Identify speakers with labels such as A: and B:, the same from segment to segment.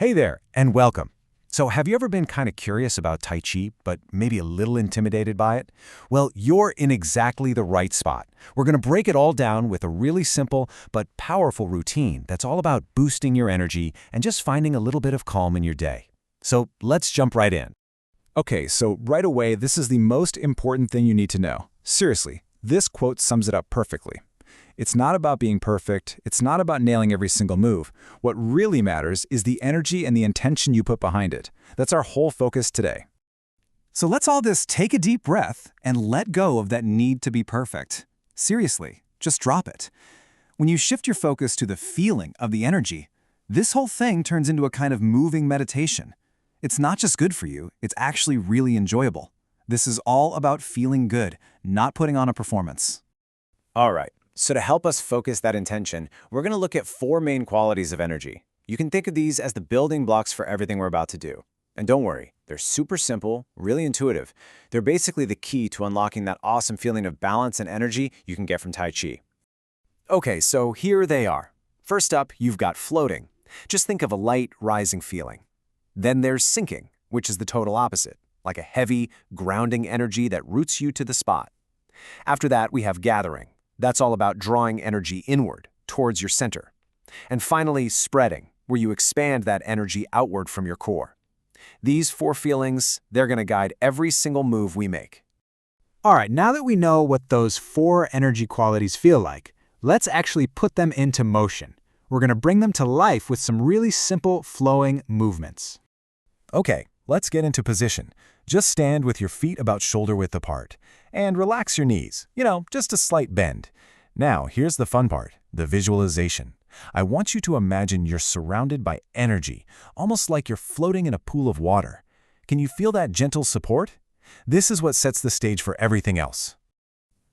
A: Hey there, and welcome. So, have you ever been kind of curious about Tai Chi, but maybe a little intimidated by it? Well, you're in exactly the right spot. We're going to break it all down with a really simple but powerful routine that's all about boosting your energy and just finding a little bit of calm in your day. So, let's jump right in.
B: Okay, so right away, this is the most important thing you need to know. Seriously, this quote sums it up perfectly. It's not about being perfect. It's not about nailing every single move. What really matters is the energy and the intention you put behind it. That's our whole focus today.
C: So let's all just take a deep breath and let go of that need to be perfect. Seriously, just drop it. When you shift your focus to the feeling of the energy, this whole thing turns into a kind of moving meditation. It's not just good for you, it's actually really enjoyable. This is all about feeling good, not putting on a performance.
A: All right, so to help us focus that intention, we're going to look at four main qualities of energy. You can think of these as the building blocks for everything we're about to do. And don't worry, they're super simple, really intuitive. They're basically the key to unlocking that awesome feeling of balance and energy you can get from Tai Chi. Okay, so here they are. First up, you've got floating. Just think of a light, rising feeling. Then there's sinking, which is the total opposite, like a heavy, grounding energy that roots you to the spot. After that, we have gathering. That's all about drawing energy inward, towards your center. And finally, spreading, where you expand that energy outward from your core. These four feelings, they're going to guide every single move we make.
B: All right, now that we know what those four energy qualities feel like, let's actually put them into motion. We're going to bring them to life with some really simple, flowing movements.
A: Okay, let's get into position. Just stand with your feet about shoulder width apart. And relax your knees, just a slight bend. Now, here's the fun part, the visualization. I want you to imagine you're surrounded by energy, almost like you're floating in a pool of water. Can you feel that gentle support? This is what sets the stage for everything else.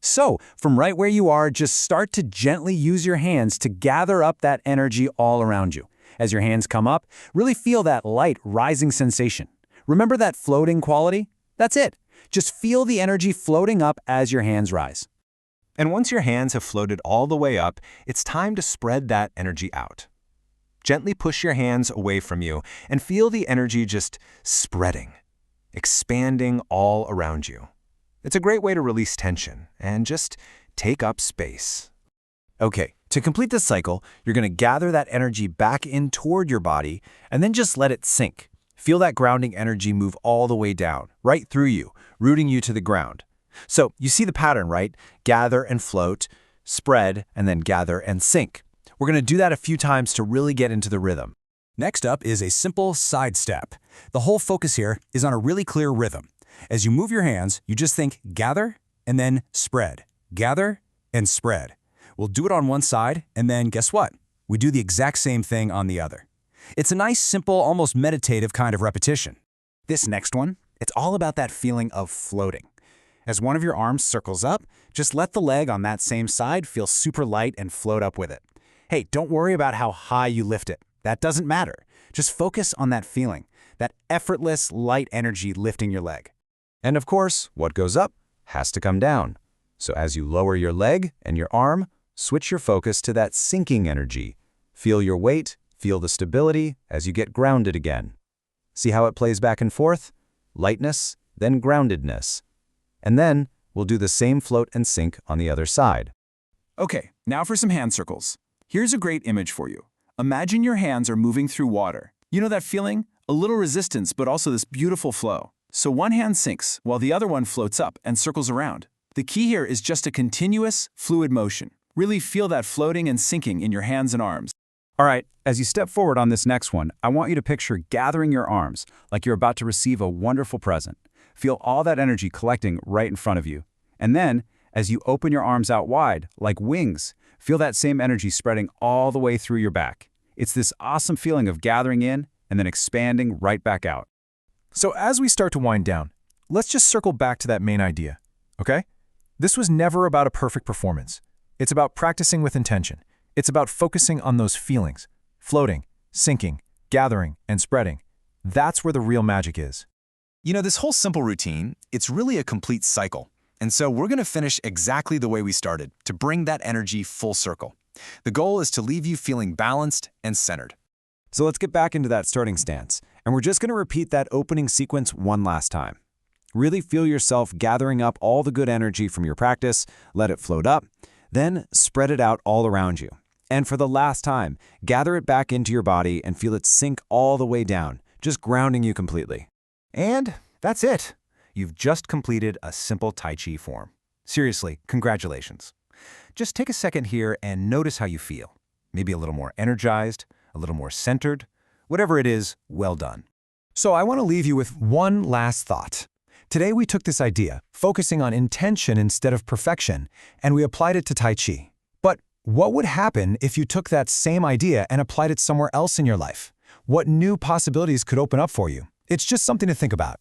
C: So, from right where you are, just start to gently use your hands to gather up that energy all around you. As your hands come up, really feel that light, rising sensation. Remember that floating quality? That's it. Just feel the energy floating up as your hands rise.
A: And once your hands have floated all the way up, it's time to spread that energy out. Gently push your hands away from you and feel the energy just spreading, expanding all around you. It's a great way to release tension and just take up space. Okay, to complete this cycle, you're going to gather that energy back in toward your body and then just let it sink. Feel that grounding energy move all the way down, right through you, rooting you to the ground. So you see the pattern, right? Gather and float, spread, and then gather and sink. We're going to do that a few times to really get into the rhythm.
C: Next up is a simple side step. The whole focus here is on a really clear rhythm. As you move your hands, you just think gather and then spread. Gather and spread. We'll do it on one side, and then guess what? We do the exact same thing on the other. It's a nice, simple, almost meditative kind of repetition. This next one, it's all about that feeling of floating. As one of your arms circles up, just let the leg on that same side feel super light and float up with it. Hey, don't worry about how high you lift it. That doesn't matter. Just focus on that feeling, that effortless, light energy lifting your leg.
A: And of course, what goes up has to come down. So as you lower your leg and your arm, switch your focus to that sinking energy. Feel your weight, feel the stability as you get grounded again. See how it plays back and forth? Lightness, then groundedness. And then we'll do the same float and sink on the other side.
C: Okay, now for some hand circles. Here's a great image for you. Imagine your hands are moving through water. You know that feeling? A little resistance, but also this beautiful flow. So one hand sinks, while the other one floats up and circles around. The key here is just a continuous, fluid motion. Really feel that floating and sinking in your hands and arms. All right, as you step forward on this next one, I want you to picture gathering your arms like you're about to receive a wonderful present. Feel all that energy collecting right in front of you. And then, as you open your arms out wide, like wings, feel that same energy spreading all the way through your back. It's this awesome feeling of gathering in and then expanding right back out.
A: So as we start to wind down, let's just circle back to that main idea, okay? This was never about a perfect performance. It's about practicing with intention. It's about focusing on those feelings, floating, sinking, gathering, and spreading. That's where the real magic is. This whole simple routine, it's really a complete cycle. And so we're going to finish exactly the way we started, to bring that energy full circle. The goal is to leave you feeling balanced and centered. So let's get back into that starting stance, and we're just going to repeat that opening sequence one last time. Really feel yourself gathering up all the good energy from your practice, let it float up, then spread it out all around you. And for the last time, gather it back into your body and feel it sink all the way down, just grounding you completely.
B: And that's it. You've just completed a simple Tai Chi form. Seriously, congratulations. Just take a second here and notice how you feel. Maybe a little more energized, a little more centered. Whatever it is, well done. So I want to leave you with one last thought. Today we took this idea, focusing on intention instead of perfection, and we applied it to Tai Chi. But what would happen if you took that same idea and applied it somewhere else in your life? What new possibilities could open up for you? It's just something to think about.